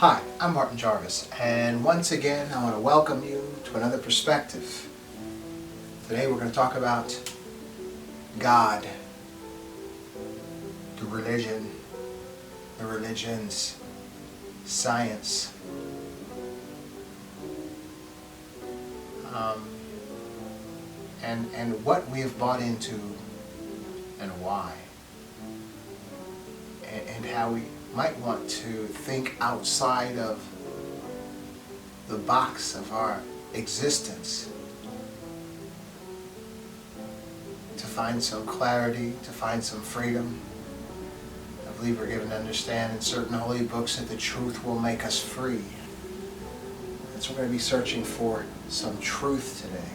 Hi, I'm Martin Jarvis, and once again I want to welcome you to another perspective. Today we're going to talk about God, the religion, the religions, science, and what we have bought into and why, and how we might want to think outside of the box of our existence to find some clarity, to find some freedom. I believe we're given to understand in certain holy books that the truth will make us free. And so we're going to be searching for some truth today.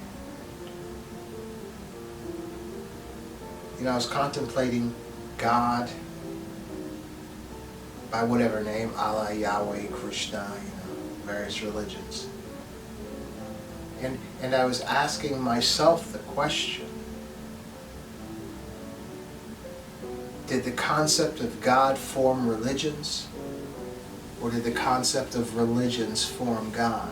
You know, I was contemplating God by whatever name, Allah, Yahweh, Krishna, various religions. And I was asking myself the question, did the concept of God form religions? Or did the concept of religions form God?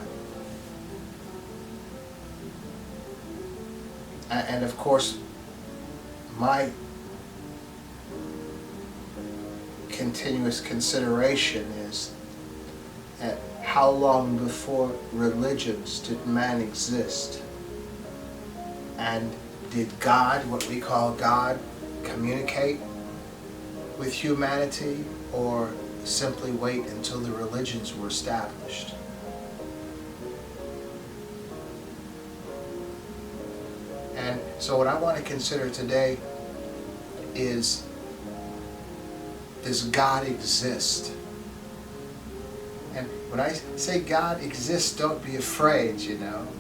And of course, my continuous consideration is that how long before religions did man exist? And did God, what we call God, communicate with humanity, or simply wait until the religions were established? And so what I want to consider today is, does God exist? And when I say God exists, don't be afraid,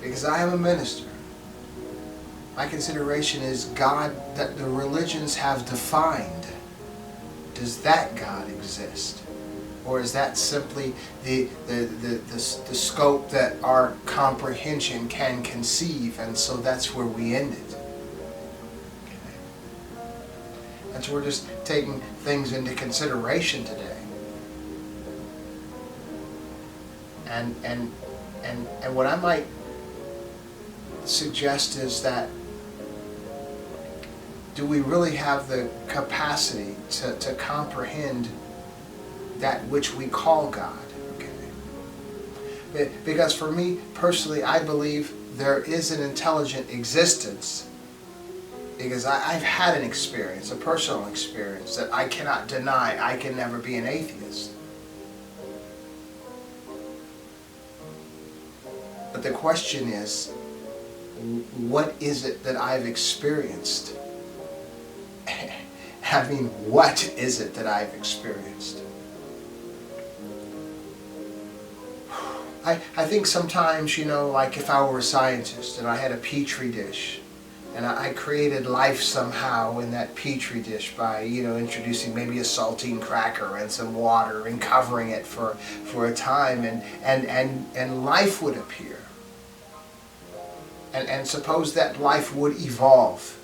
because I am a minister. My consideration is God that the religions have defined. Does that God exist? Or is that simply the scope that our comprehension can conceive, and so that's where we end it? And so we're just taking things into consideration today. And what I might suggest is that, do we really have the capacity to comprehend that which we call God? Okay. Because for me personally, I believe there is an intelligent existence, because I've had an experience, a personal experience that I cannot deny. I can never be an atheist. But the question is, what is it that I've experienced? I mean, what is it that I've experienced? I think sometimes, like if I were a scientist and I had a Petri-dish, and I created life somehow in that Petri-dish by, introducing maybe a saltine cracker and some water and covering it for a time, and life would appear. And suppose that life would evolve.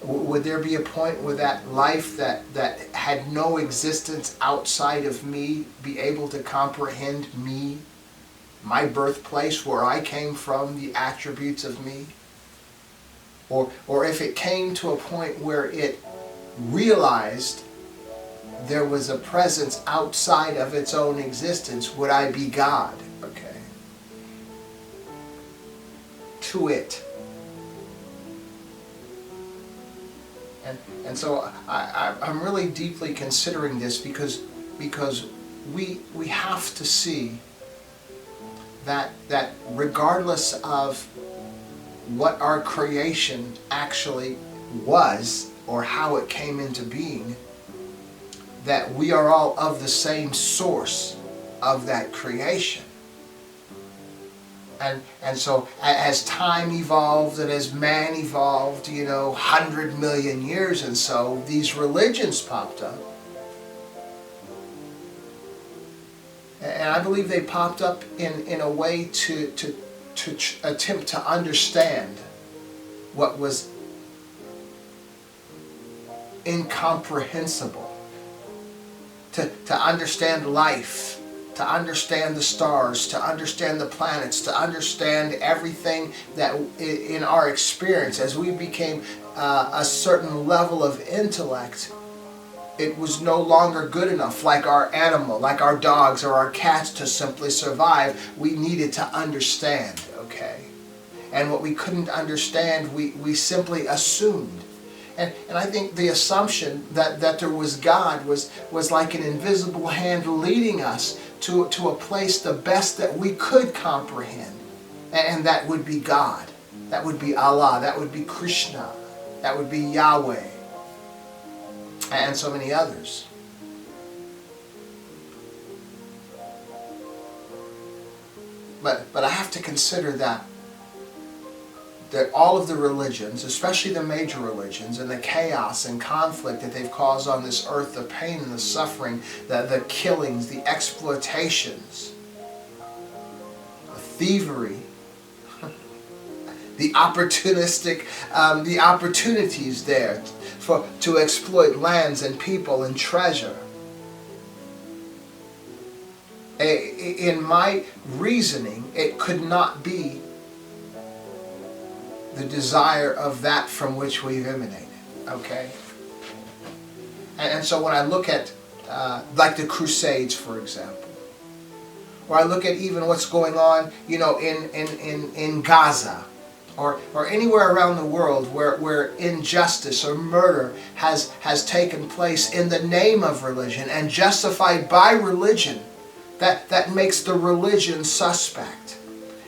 Would there be a point where that life that had no existence outside of me be able to comprehend me, my birthplace, where I came from, the attributes of me? Or if it came to a point where it realized there was a presence outside of its own existence, would I be God? Okay. To it. And so I'm really deeply considering this because we have to see that regardless of what our creation actually was or how it came into being, that we are all of the same source of that creation. And so as time evolved and as man evolved, 100 million years and so, these religions popped up. And I believe they popped up in a way to attempt to understand what was incomprehensible, to understand life to understand the stars, to understand the planets, to understand everything that in our experience. As we became a certain level of intellect, it was no longer good enough, like our animal, like our dogs or our cats, to simply survive. We needed to understand, okay? And what we couldn't understand, we simply assumed. And I think the assumption that there was God was like an invisible hand leading us to a place the best that we could comprehend. And that would be God. That would be Allah. That would be Krishna. That would be Yahweh. And so many others. But I have to consider that all of the religions, especially the major religions, and the chaos and conflict that they've caused on this earth, the pain and the suffering, the killings, the exploitations, the thievery, the the opportunities there to exploit lands and people and treasure. In my reasoning, it could not be the desire of that from which we've emanated, okay? And so when I look at, like the Crusades, for example, or I look at even what's going on, in Gaza, or anywhere around the world where injustice or murder has taken place in the name of religion and justified by religion, that makes the religion suspect.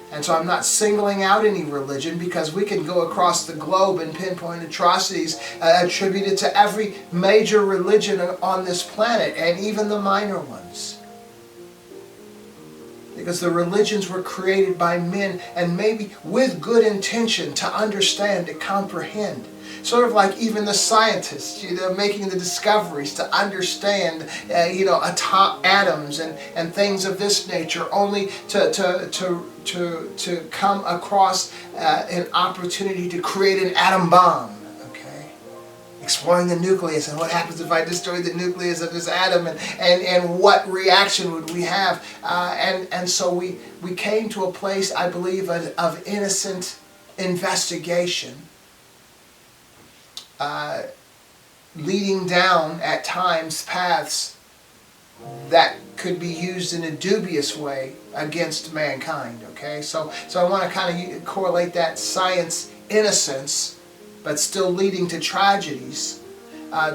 And so I'm not singling out any religion, because we can go across the globe and pinpoint atrocities attributed to every major religion on this planet, and even the minor ones. Because the religions were created by men, and maybe with good intention, to understand, to comprehend. Sort of like even the scientists, making the discoveries to understand, atoms and things of this nature, only to come across an opportunity to create an atom bomb. Okay, exploring the nucleus, and what happens if I destroy the nucleus of this atom, and what reaction would we have? And so we came to a place, I believe, of innocent investigation. Leading down at times paths that could be used in a dubious way against mankind. Okay, so I want to kind of correlate that science innocence, but still leading to tragedies,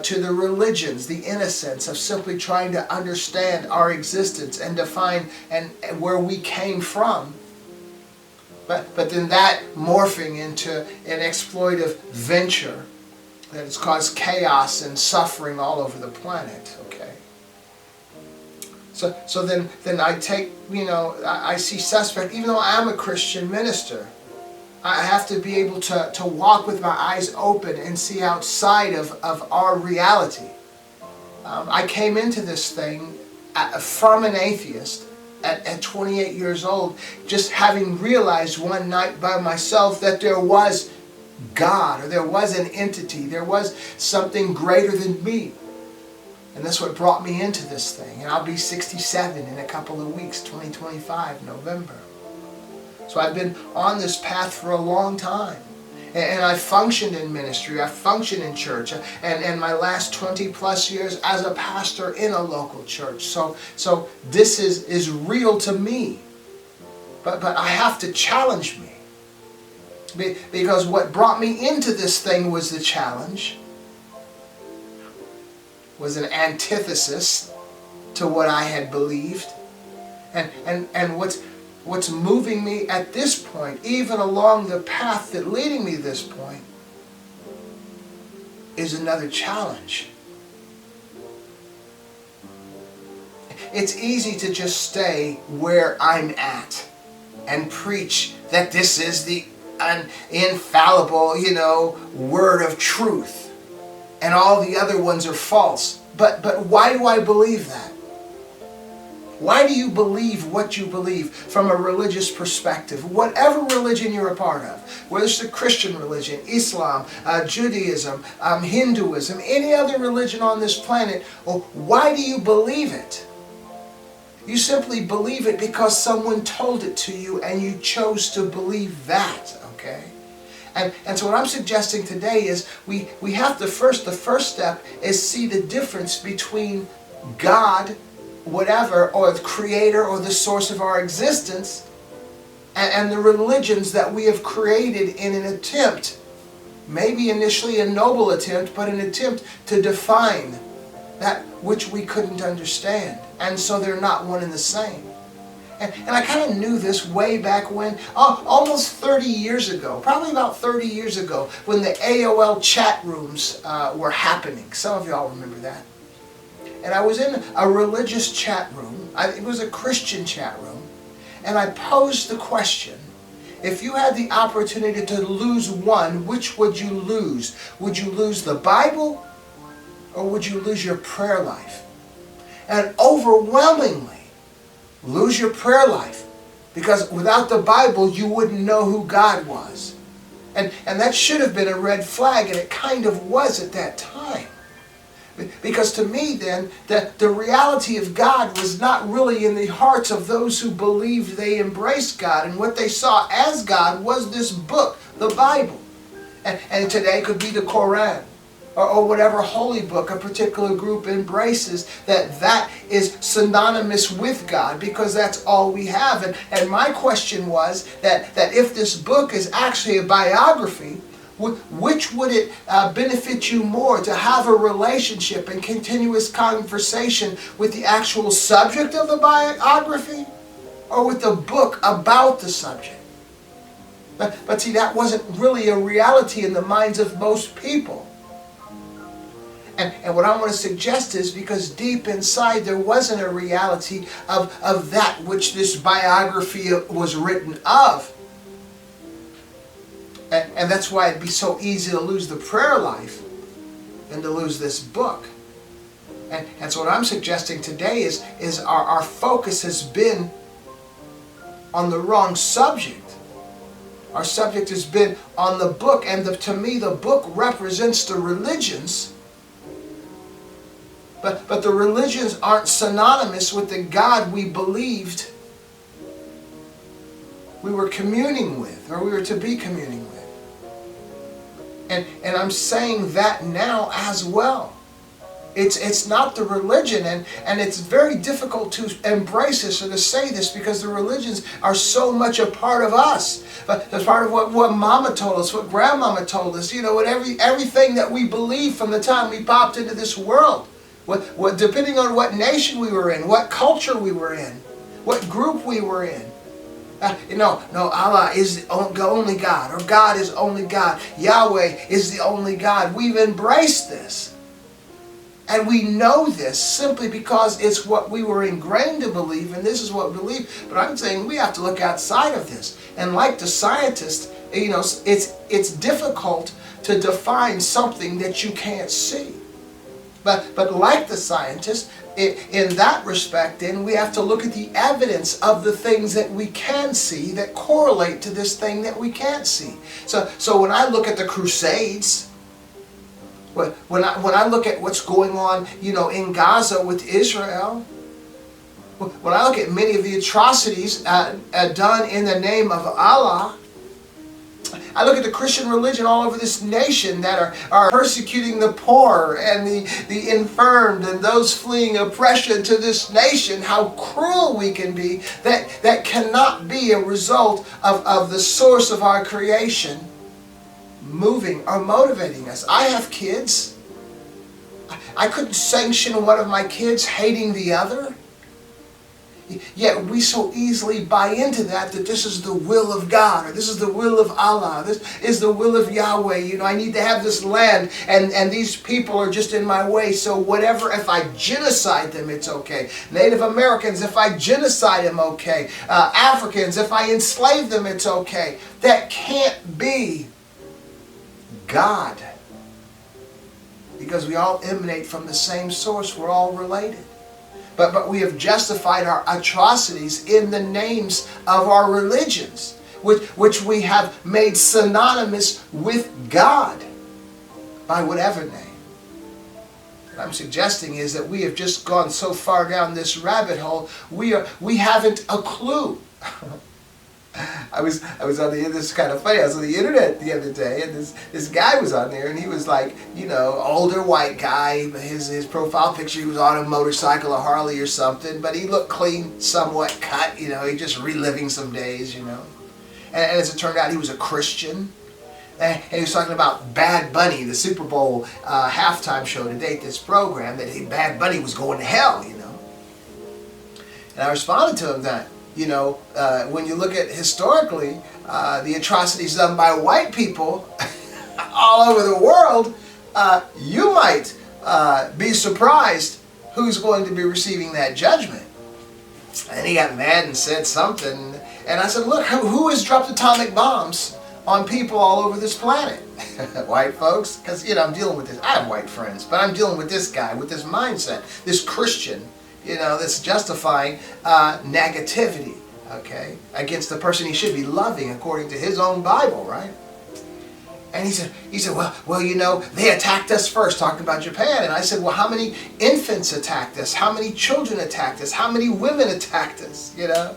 to the religions, the innocence of simply trying to understand our existence and define and where we came from. But then that morphing into an exploitive venture that has caused chaos and suffering all over the planet, okay? So then I take, I see suspect, even though I'm a Christian minister, I have to be able to walk with my eyes open and see outside of our reality. I came into this thing from an atheist at 28 years old, just having realized one night by myself that there was God, or there was an entity, there was something greater than me. And that's what brought me into this thing. And I'll be 67 in a couple of weeks, 2025, November. So I've been on this path for a long time. And I've functioned in ministry, I've functioned in church, and my last 20 plus years as a pastor in a local church. So this is real to me. But I have to challenge me. Because what brought me into this thing was the challenge, was an antithesis to what I had believed. And what's moving me at this point, even along the path that leading me to this point, is another challenge. It's easy to just stay where I'm at and preach that this is the an infallible, word of truth, and all the other ones are false. But why do I believe that? Why do you believe what you believe from a religious perspective? Whatever religion you're a part of, whether it's the Christian religion, Islam, Judaism, Hinduism, any other religion on this planet, why do you believe it? You simply believe it because someone told it to you and you chose to believe that, okay? And so what I'm suggesting today is we have to the first step is see the difference between God, whatever, or the creator or the source of our existence, and the religions that we have created in an attempt, maybe initially a noble attempt, but an attempt to define that which we couldn't understand. And so they're not one and the same. And I kind of knew this way back when, almost 30 years ago, probably about 30 years ago, when the AOL chat rooms were happening. Some of y'all remember that. And I was in a religious chat room. It was a Christian chat room. And I posed the question, if you had the opportunity to lose one, which would you lose? Would you lose the Bible, or would you lose your prayer life? And overwhelmingly, lose your prayer life. Because without the Bible, you wouldn't know who God was. And that should have been a red flag, and it kind of was at that time. Because to me then, the reality of God was not really in the hearts of those who believed they embraced God. And what they saw as God was this book, the Bible. And today it could be the Quran, or whatever holy book a particular group embraces, that is synonymous with God, because that's all we have. And my question was that if this book is actually a biography, which would it benefit you more, to have a relationship and continuous conversation with the actual subject of the biography, or with the book about the subject? But see, that wasn't really a reality in the minds of most people. And what I want to suggest is, because deep inside there wasn't a reality of that which this biography was written of. And that's why it'd be so easy to lose the prayer life than to lose this book. And so what I'm suggesting today is our focus has been on the wrong subject. Our subject has been on the book, and to me the book represents the religions. But the religions aren't synonymous with the God we believed we were communing with, or we were to be communing with. And I'm saying that now as well. It's not the religion, and it's very difficult to embrace this or to say this, because the religions are so much a part of us. But that's part of what Mama told us, what Grandmama told us, what everything that we believe from the time we popped into this world. What depending on what nation we were in, what culture we were in, what group we were in. No, Allah is the only God, or God is only God. Yahweh is the only God. We've embraced this. And we know this simply because it's what we were ingrained to believe, and this is what we believe. But I'm saying we have to look outside of this. And like the scientists, it's difficult to define something that you can't see. But like the scientists, in that respect, then we have to look at the evidence of the things that we can see that correlate to this thing that we can't see. So when I look at the Crusades, when I look at what's going on, in Gaza with Israel, when I look at many of the atrocities done in the name of Allah, I look at the Christian religion all over this nation that are persecuting the poor and the infirmed and those fleeing oppression to this nation, how cruel we can be. That cannot be a result of the source of our creation moving or motivating us. I have kids. I couldn't sanction one of my kids hating the other. Yet we so easily buy into that this is the will of God, or this is the will of Allah, this is the will of Yahweh. I need to have this land, and these people are just in my way, so whatever, if I genocide them, it's okay. Native Americans, if I genocide them, okay. Africans, if I enslave them, it's okay. That can't be God. Because we all emanate from the same source, we're all related. But we have justified our atrocities in the names of our religions, which we have made synonymous with God by whatever name. I'm suggesting is that we have just gone so far down this rabbit hole, we haven't a clue. I was on the, this is kind of funny, I was on the internet the other day, and this guy was on there, and he was like, you know, older white guy, his profile picture, he was on a motorcycle, a Harley or something, but he looked clean, somewhat cut, you know, he just reliving some days, you know. And as it turned out, he was a Christian. And he was talking about Bad Bunny, the Super Bowl halftime show to date this program, that Bad Bunny was going to hell, you know. And I responded to him that, you know, when you look at historically the atrocities done by white people all over the world, you might be surprised who's going to be receiving that judgment. And he got mad and said something. And I said, look, who has dropped atomic bombs on people all over this planet? White folks? Because, you know, I'm dealing with this. I have white friends, but I'm dealing with this guy, with this mindset, this Christian, you know, that's justifying negativity, okay, against the person he should be loving according to his own Bible, right? And he said, well, you know, they attacked us first, talking about Japan. And I said, well, how many infants attacked us? How many children attacked us? How many women attacked us, you know?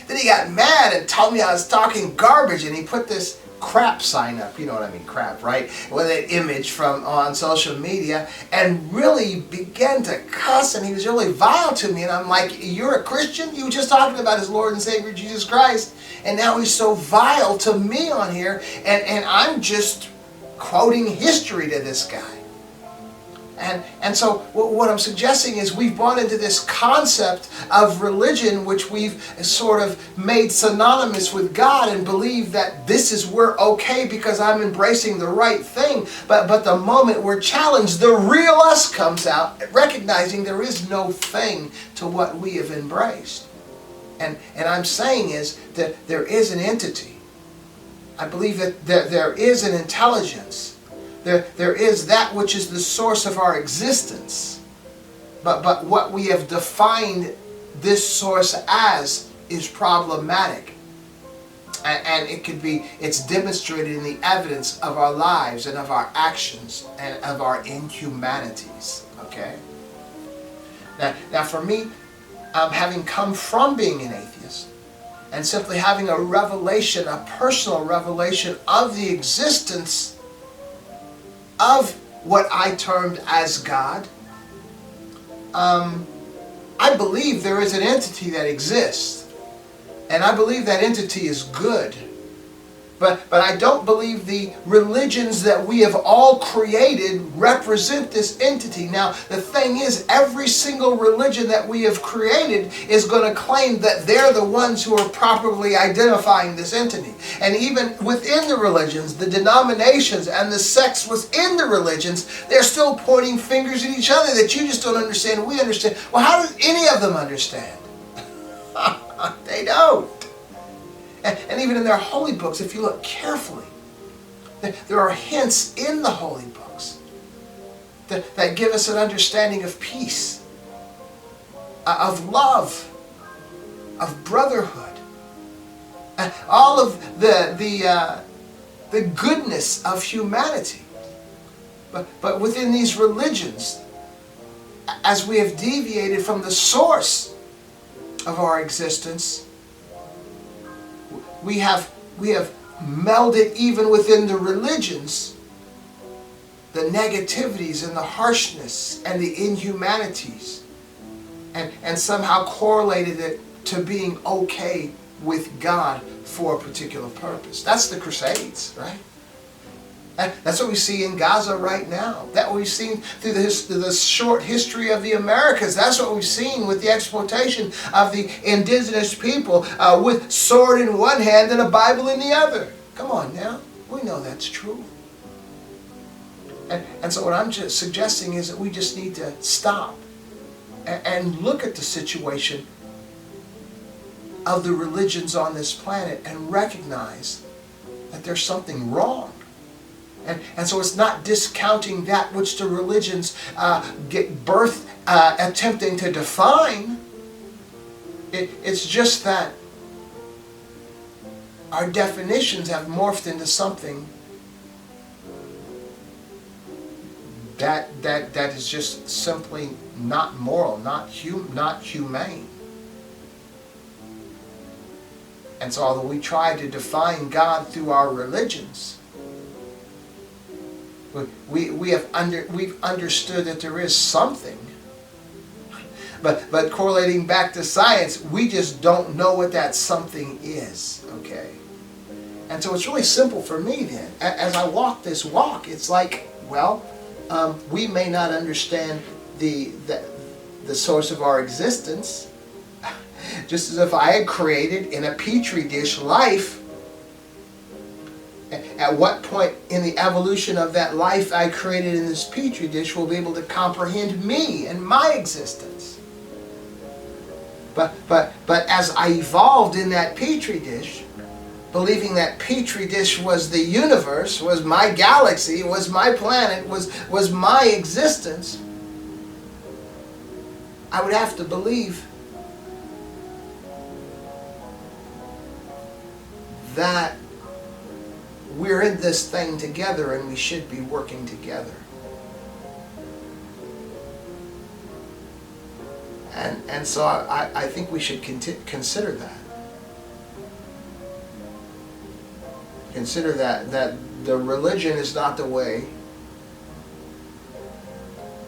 Then he got mad and told me I was talking garbage, and he put this crap sign up, you know what I mean, crap, right? With an image from on social media, and really began to cuss, and he was really vile to me. And I'm like, you're a Christian? You were just talking about his Lord and Savior Jesus Christ, and now he's so vile to me on here, and I'm just quoting history to this guy. And so what I'm suggesting is we've bought into this concept of religion, which we've sort of made synonymous with God, and believe that this is we're okay because I'm embracing the right thing. But the moment we're challenged, the real us comes out, recognizing there is no thing to what we have embraced. And I'm saying is that there is an entity. I believe that there is an intelligence. There is that which is the source of our existence. But what we have defined this source as is problematic. And it's demonstrated in the evidence of our lives and of our actions and of our inhumanities. Okay? Now for me, having come from being an atheist, and simply having a revelation, a personal revelation of the existence of what I termed as God, I believe there is an entity that exists, and I believe that entity is good. But I don't believe the religions that we have all created represent this entity. Now, the thing is, every single religion that we have created is going to claim that they're the ones who are properly identifying this entity. And even within the religions, the denominations and the sects within the religions, they're still pointing fingers at each other that you just don't understand and we understand. Well, how does any of them understand? They don't. And even in their holy books, if you look carefully, there are hints in the holy books that give us an understanding of peace, of love, of brotherhood, all of the goodness of humanity. But within these religions, as we have deviated from the source of our existence, we have melded even within the religions the negativities and the harshness and the inhumanities, and somehow correlated it to being okay with God for a particular purpose. That's the Crusades, right? That's what we see in Gaza right now. That what we've seen through the short history of the Americas. That's what we've seen with the exploitation of the indigenous people with sword in one hand and a Bible in the other. Come on now. We know that's true. And so what I'm just suggesting is that we just need to stop and look at the situation of the religions on this planet and recognize that there's something wrong. And so it's not discounting that which the religions get birth attempting to define. It's just that our definitions have morphed into something that is just simply not moral, not humane. And so although we try to define God through our religions, we've understood that there is something. But correlating back to science, we just don't know what that something is, okay? And so it's really simple for me then. As I walk this walk, it's like, well, we may not understand the source of our existence, just as if I had created in a Petri-dish life. At what point in the evolution of that life I created in this Petri-dish will be able to comprehend me and my existence? But as I evolved in that Petri-dish, believing that Petri-dish was the universe, was my galaxy, was my planet, was my existence, I would have to believe that we're in this thing together and we should be working together. And so I think we should consider that. Consider that the religion is not the way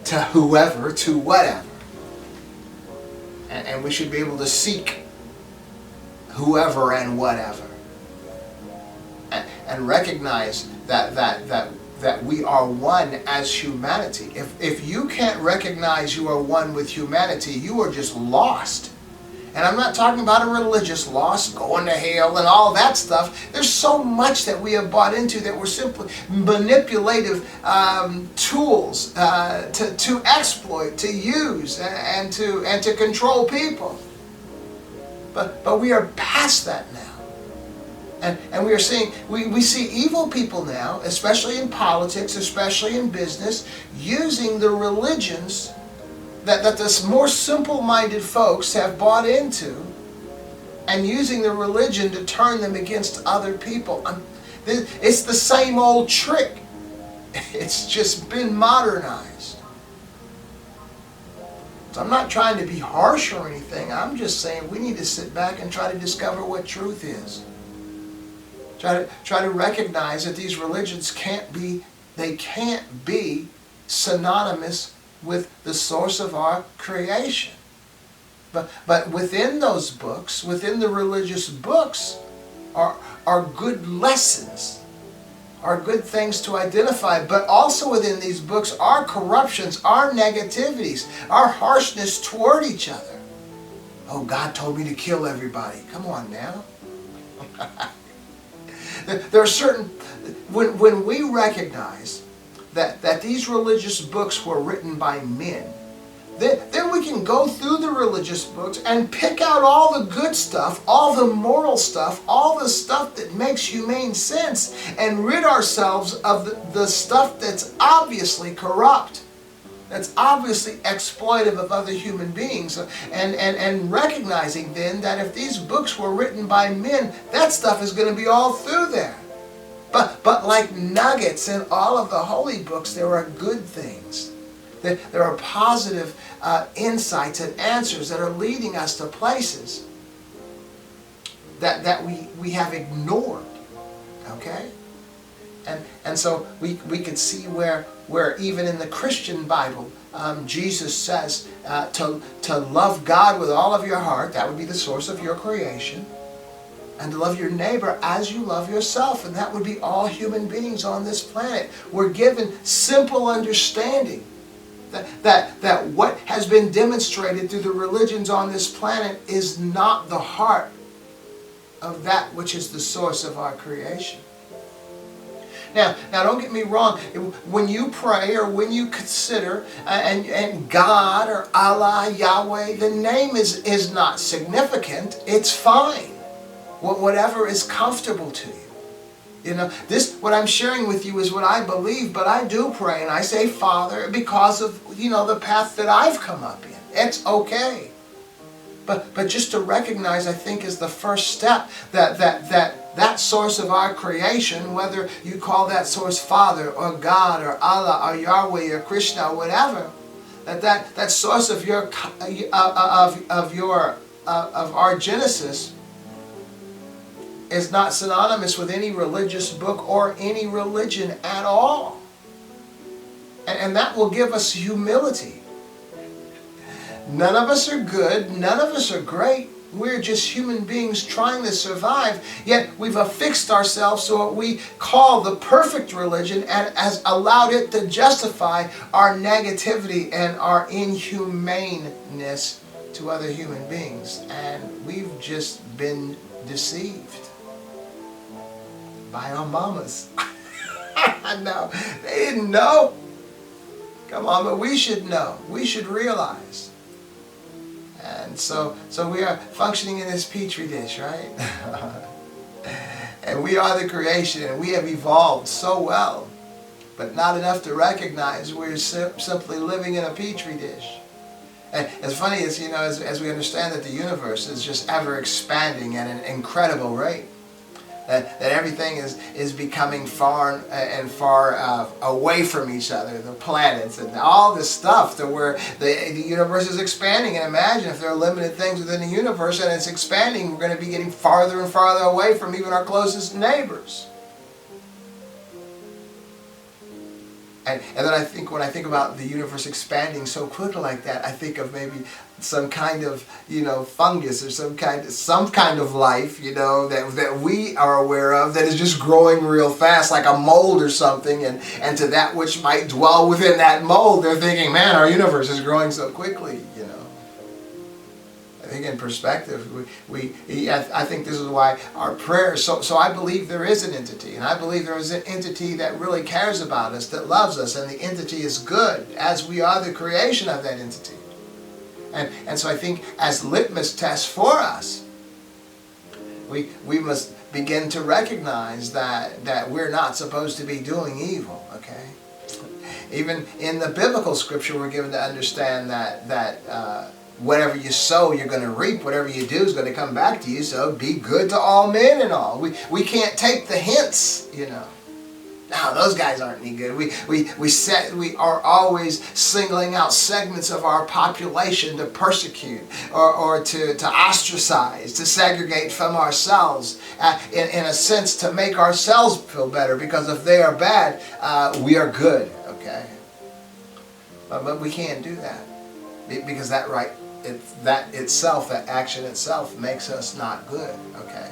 to whoever, to whatever. And we should be able to seek whoever and whatever. And recognize that we are one as humanity. If you can't recognize you are one with humanity, you are just lost. And I'm not talking about a religious loss, going to hell and all that stuff. There's so much that we have bought into that we're simply manipulative tools to exploit, to use, and to control people. But we are past that now. And we are seeing, we see evil people now, especially in politics, especially in business, using the religions that the more simple-minded folks have bought into, and using the religion to turn them against other people. It's the same old trick. It's just been modernized. So I'm not trying to be harsh or anything. I'm just saying we need to sit back and try to discover what truth is. Try to recognize that these religions can't be synonymous with the source of our creation. But within those books, within the religious books, are good lessons, are good things to identify. But also within these books are corruptions, are negativities, our harshness toward each other. Oh, God told me to kill everybody. Come on now. There are certain, when we recognize that these religious books were written by men, then we can go through the religious books and pick out all the good stuff, all the moral stuff, all the stuff that makes humane sense, and rid ourselves of the stuff that's obviously corrupt, that's obviously exploitive of other human beings, and recognizing then that if these books were written by men, that stuff is going to be all through there. But like nuggets in all of the holy books, there are good things. There are positive insights and answers that are leading us to places that we have ignored. Okay? And so we could see where even in the Christian Bible, Jesus says to love God with all of your heart, that would be the source of your creation, and to love your neighbor as you love yourself, and that would be all human beings on this planet. We're given simple understanding that what has been demonstrated through the religions on this planet is not the heart of that which is the source of our creation. Now don't get me wrong, when you pray or when you consider and God or Allah, Yahweh, the name is not significant. It's fine. Whatever is comfortable to you. You know, what I'm sharing with you is what I believe, but I do pray and I say Father because of, the path that I've come up in. It's okay. But just to recognize, I think, is the first step that source of our creation, whether you call that source Father or God or Allah or Yahweh or Krishna or whatever, that source of our Genesis is not synonymous with any religious book or any religion at all. And that will give us humility. None of us are good, none of us are great. We're just human beings trying to survive, yet we've affixed ourselves to what we call the perfect religion and has allowed it to justify our negativity and our inhumaneness to other human beings. And we've just been deceived by our mamas. No, they didn't know. Come on, but we should know. We should realize. And so we are functioning in this Petri dish, right? And we are the creation, and we have evolved so well, but not enough to recognize we're simply living in a Petri dish. And as funny as, as we understand that the universe is just ever expanding at an incredible rate, that everything is becoming far and far away from each other, the planets and all this stuff, to where the universe is expanding. And imagine if there are limited things within the universe and it's expanding, we're going to be getting farther and farther away from even our closest neighbors. And then I think, when I think about the universe expanding so quickly like that, I think of maybe some kind of, fungus or some kind of life, that we are aware of, that is just growing real fast, like a mold or something, and to that which might dwell within that mold, they're thinking, man, our universe is growing so quickly, I think in perspective, I think this is why our prayers, so I believe there is an entity, and I believe there is an entity that really cares about us, that loves us, and the entity is good, as we are the creation of that entity. And so I think as litmus tests for us, we must begin to recognize that we're not supposed to be doing evil, okay? Even in the biblical scripture, we're given to understand that whatever you sow, you're going to reap. Whatever you do is going to come back to you. So be good to all men and all. We can't take the hints, No, those guys aren't any good. We are always singling out segments of our population to persecute or to ostracize, to segregate from ourselves, in a sense to make ourselves feel better, because if they are bad, we are good, okay? But we can't do that, because that action itself makes us not good, okay?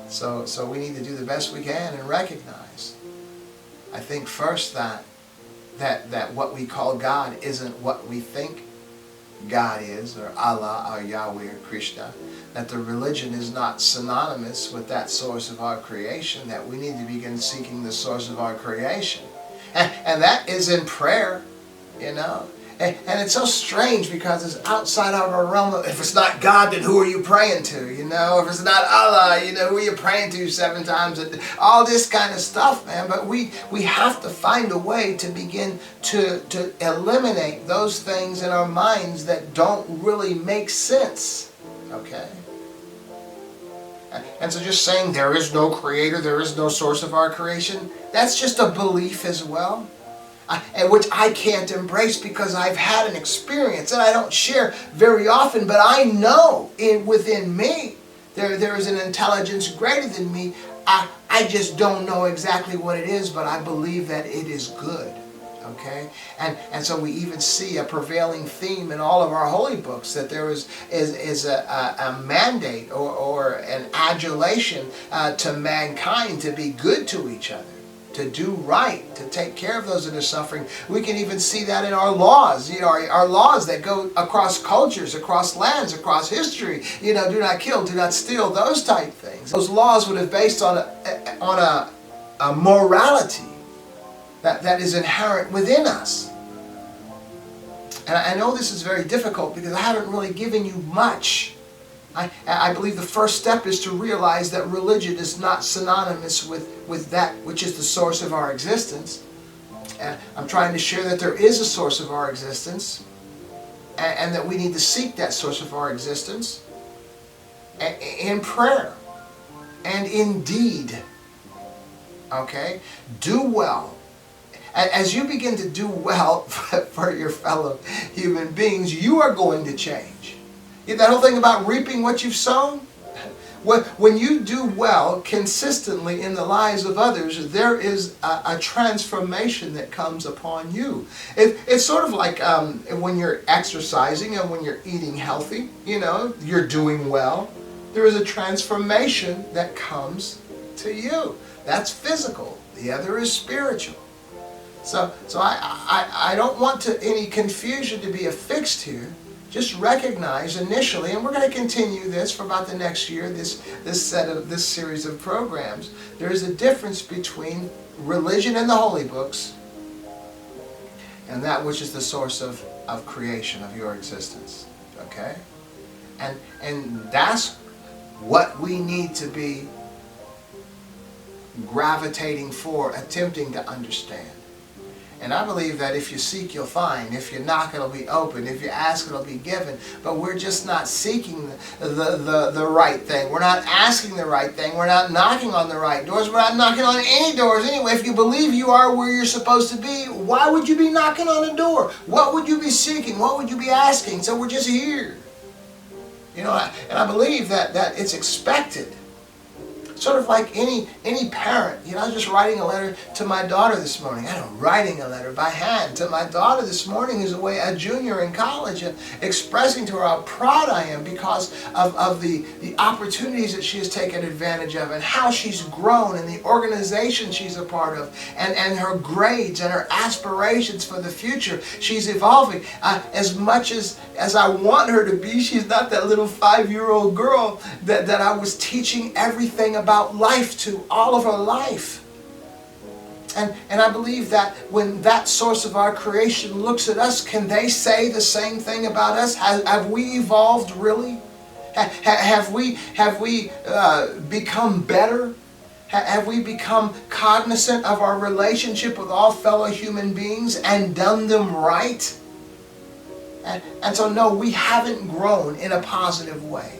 So we need to do the best we can and recognize, I think, first that what we call God isn't what we think God is, or Allah, or Yahweh, or Krishna. That the religion is not synonymous with that source of our creation, that we need to begin seeking the source of our creation. And that is in prayer, And it's so strange, because it's outside of our realm. If it's not God, then who are you praying to? If it's not Allah, who are you praying to 7 times a day? All this kind of stuff, man. But we have to find a way to begin to eliminate those things in our minds that don't really make sense. Okay? And so just saying there is no creator, there is no source of our creation, that's just a belief as well. And which I can't embrace, because I've had an experience that I don't share very often, but I know within me there is an intelligence greater than me. I just don't know exactly what it is, but I believe that it is good. Okay? And so we even see a prevailing theme in all of our holy books, that there is a mandate or an adulation to mankind to be good to each other, to do right, to take care of those that are suffering. We can even see that in our laws, our laws that go across cultures, across lands, across history. Do not kill, do not steal, those type things. Those laws would have based on a morality that is inherent within us. And I know this is very difficult, because I haven't really given you much. I believe the first step is to realize that religion is not synonymous with that which is the source of our existence. I'm trying to share that there is a source of our existence, and that we need to seek that source of our existence in prayer and in deed. Okay? Do well. As you begin to do well for your fellow human beings, you are going to change. That whole thing about reaping what you've sown? When you do well consistently in the lives of others, there is a transformation that comes upon you. It's sort of like when you're exercising and when you're eating healthy, you're doing well. There is a transformation that comes to you. That's physical. The other is spiritual. So I don't want any confusion to be affixed here. Just recognize initially, and we're going to continue this for about the next year, this series of programs. There is a difference between religion and the holy books and that which is the source of creation, of your existence. Okay? And that's what we need to be gravitating for, attempting to understand. And I believe that if you seek, you'll find. If you knock, it'll be open. If you ask, it'll be given. But we're just not seeking the right thing. We're not asking the right thing. We're not knocking on the right doors. We're not knocking on any doors anyway. If you believe you are where you're supposed to be, why would you be knocking on a door? What would you be seeking? What would you be asking? So we're just here. And I believe that it's expected. Sort of like any parent. I was just writing a letter to my daughter this morning. I'm writing a letter by hand to my daughter this morning, who's a junior in college, and expressing to her how proud I am because of the opportunities that she has taken advantage of and how she's grown and the organization she's a part of and her grades and her aspirations for the future. She's evolving. As much as I want her to be, she's not that little 5-year-old girl that I was teaching everything about life to all of her life. And I believe that when that source of our creation looks at us, can they say the same thing about us? Have we evolved really? Have we become better? Have we become cognizant of our relationship with all fellow human beings and done them right? And so no, we haven't grown in a positive way.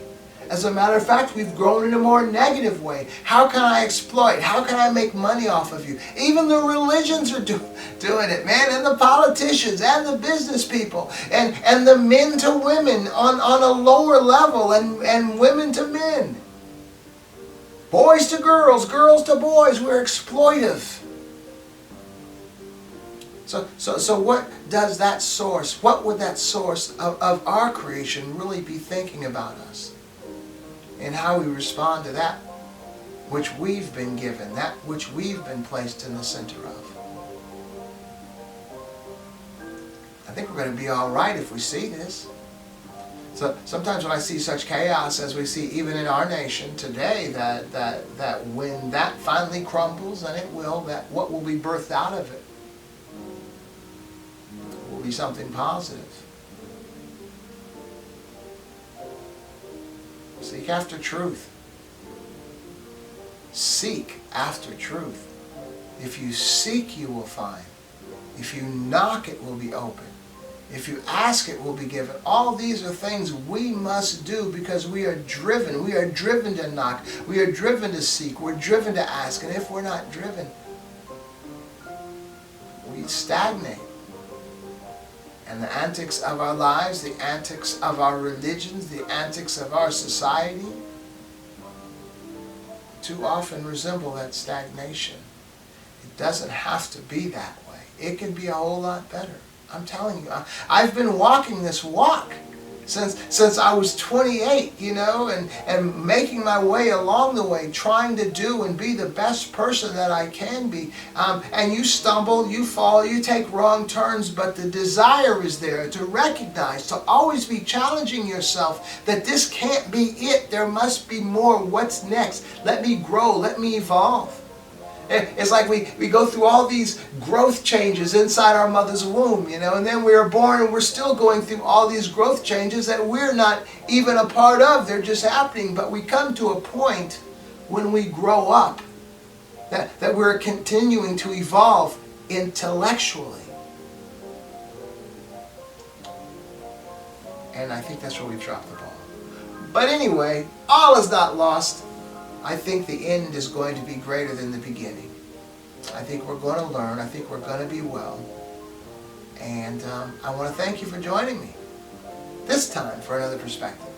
As a matter of fact, we've grown in a more negative way. How can I exploit? How can I make money off of you? Even the religions are doing it, man, and the politicians and the business people and the men to women on a lower level and women to men. Boys to girls, girls to boys, we're exploitive. So what does that source, what would that source of our creation really be thinking about us? And how we respond to that which we've been given, that which we've been placed in the center of. I think we're going to be all right if we see this. So sometimes when I see such chaos as we see even in our nation today, that when that finally crumbles, and it will, that what will be birthed out of it will be something positive. Seek after truth. Seek after truth. If you seek, you will find. If you knock, it will be open. If you ask, it will be given. All these are things we must do because we are driven. We are driven to knock. We are driven to seek. We're driven to ask. And if we're not driven, we stagnate. And the antics of our lives, the antics of our religions, the antics of our society, too often resemble that stagnation. It doesn't have to be that way. It can be a whole lot better. I'm telling you, I've been walking this walk since I was 28, and making my way along the way, trying to do and be the best person that I can be. And you stumble, you fall, you take wrong turns, but the desire is there to recognize, to always be challenging yourself that this can't be it. There must be more. What's next? Let me grow. Let me evolve. It's like we go through all these growth changes inside our mother's womb, and then we are born and we're still going through all these growth changes that we're not even a part of. They're just happening. But we come to a point when we grow up that we're continuing to evolve intellectually. And I think that's where we've dropped the ball. But anyway, all is not lost. I think the end is going to be greater than the beginning. I think we're going to learn. I think we're going to be well. And I want to thank you for joining me this time for another perspective.